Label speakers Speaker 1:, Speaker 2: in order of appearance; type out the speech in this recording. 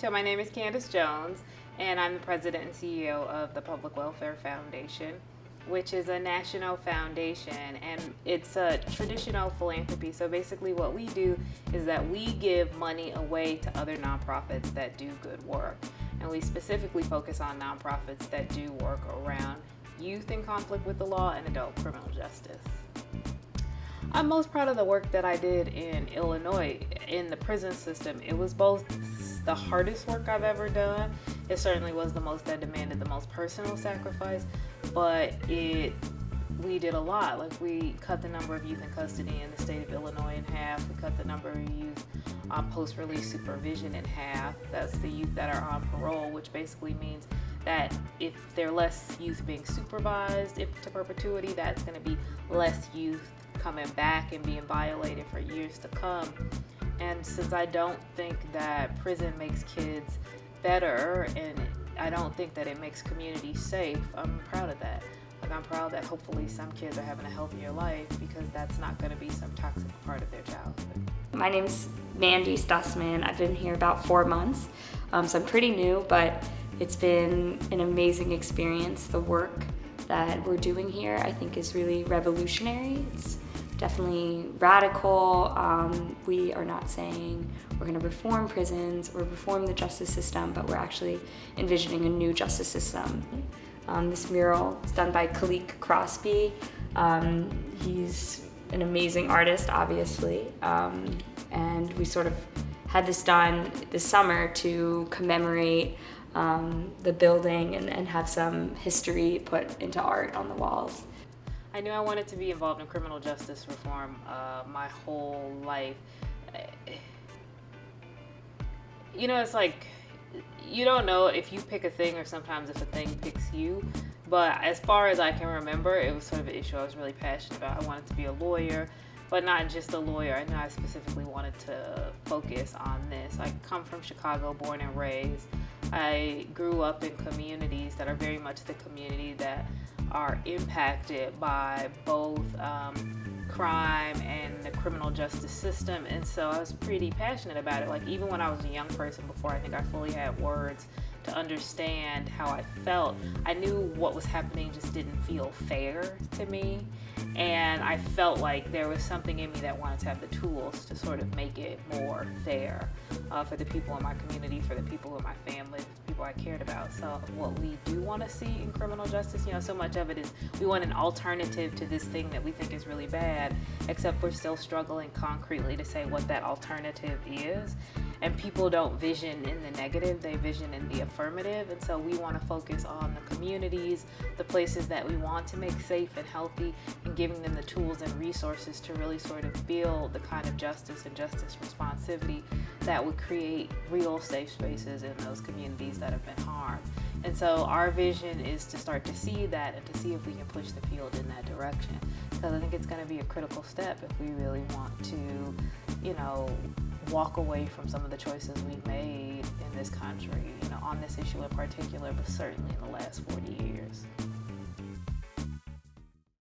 Speaker 1: So my name is Candice Jones, and I'm the president and CEO of the Public Welfare Foundation, which is a national foundation, and it's a traditional philanthropy. So basically what we do is that we give money away to other nonprofits that do good work. And we specifically focus on nonprofits that do work around youth in conflict with the law and adult criminal justice. I'm most proud of the work that I did in Illinois in the prison system. It was both the hardest work I've ever done. It certainly was the most that demanded the most personal sacrifice, but we did a lot. Like, we cut the number of youth in custody in the state of Illinois in half. We cut the number of youth on post-release supervision in half. That's the youth that are on parole, which basically means that if there are less youth being supervised to perpetuity, that's going to be less youth coming back and being violated for years to come. And since I don't think that prison makes kids better, and I don't think that it makes communities safe, I'm proud of that. Like, I'm proud that hopefully some kids are having a healthier life, because that's not going to be some toxic part of their childhood.
Speaker 2: My name's Mandy Stussman. I've been here about 4 months, so I'm pretty new, but it's been an amazing experience. The work that we're doing here, I think, is really revolutionary. It's definitely radical. We are not saying we're going to reform prisons or reform the justice system, but we're actually envisioning a new justice system. This mural is done by Khalik Crosby. He's an amazing artist, obviously, and we sort of had this done this summer to commemorate the building and have some history put into art on the walls.
Speaker 1: I knew I wanted to be involved in criminal justice reform my whole life. You know, it's like, you don't know if you pick a thing or sometimes if a thing picks you. But as far as I can remember, it was sort of an issue I was really passionate about. I wanted to be a lawyer, but not just a lawyer. I know I specifically wanted to focus on this. I come from Chicago, born and raised. I grew up in communities that are very much the community that are impacted by both crime and the criminal justice system, and so I was pretty passionate about it. Like, even when I was a young person, before I think I fully had words to understand how I felt, I knew what was happening just didn't feel fair to me, and I felt like there was something in me that wanted to have the tools to sort of make it more fair for the people in my community, for the people in my family, the people I cared about. So what we do want to see in criminal justice, so much of it is we want an alternative to this thing that we think is really bad, except we're still struggling concretely to say what that alternative is. And people don't vision in the negative, they vision in the affirmative. And so we want to focus on the communities, the places that we want to make safe and healthy, and giving them the tools and resources to really sort of build the kind of justice and justice responsivity that would create real safe spaces in those communities that have been harmed. And so our vision is to start to see that and to see if we can push the field in that direction. Because I think it's going to be a critical step if we really want to, walk away from some of the choices we've made in this country, on this issue in particular, but certainly in the last 40 years.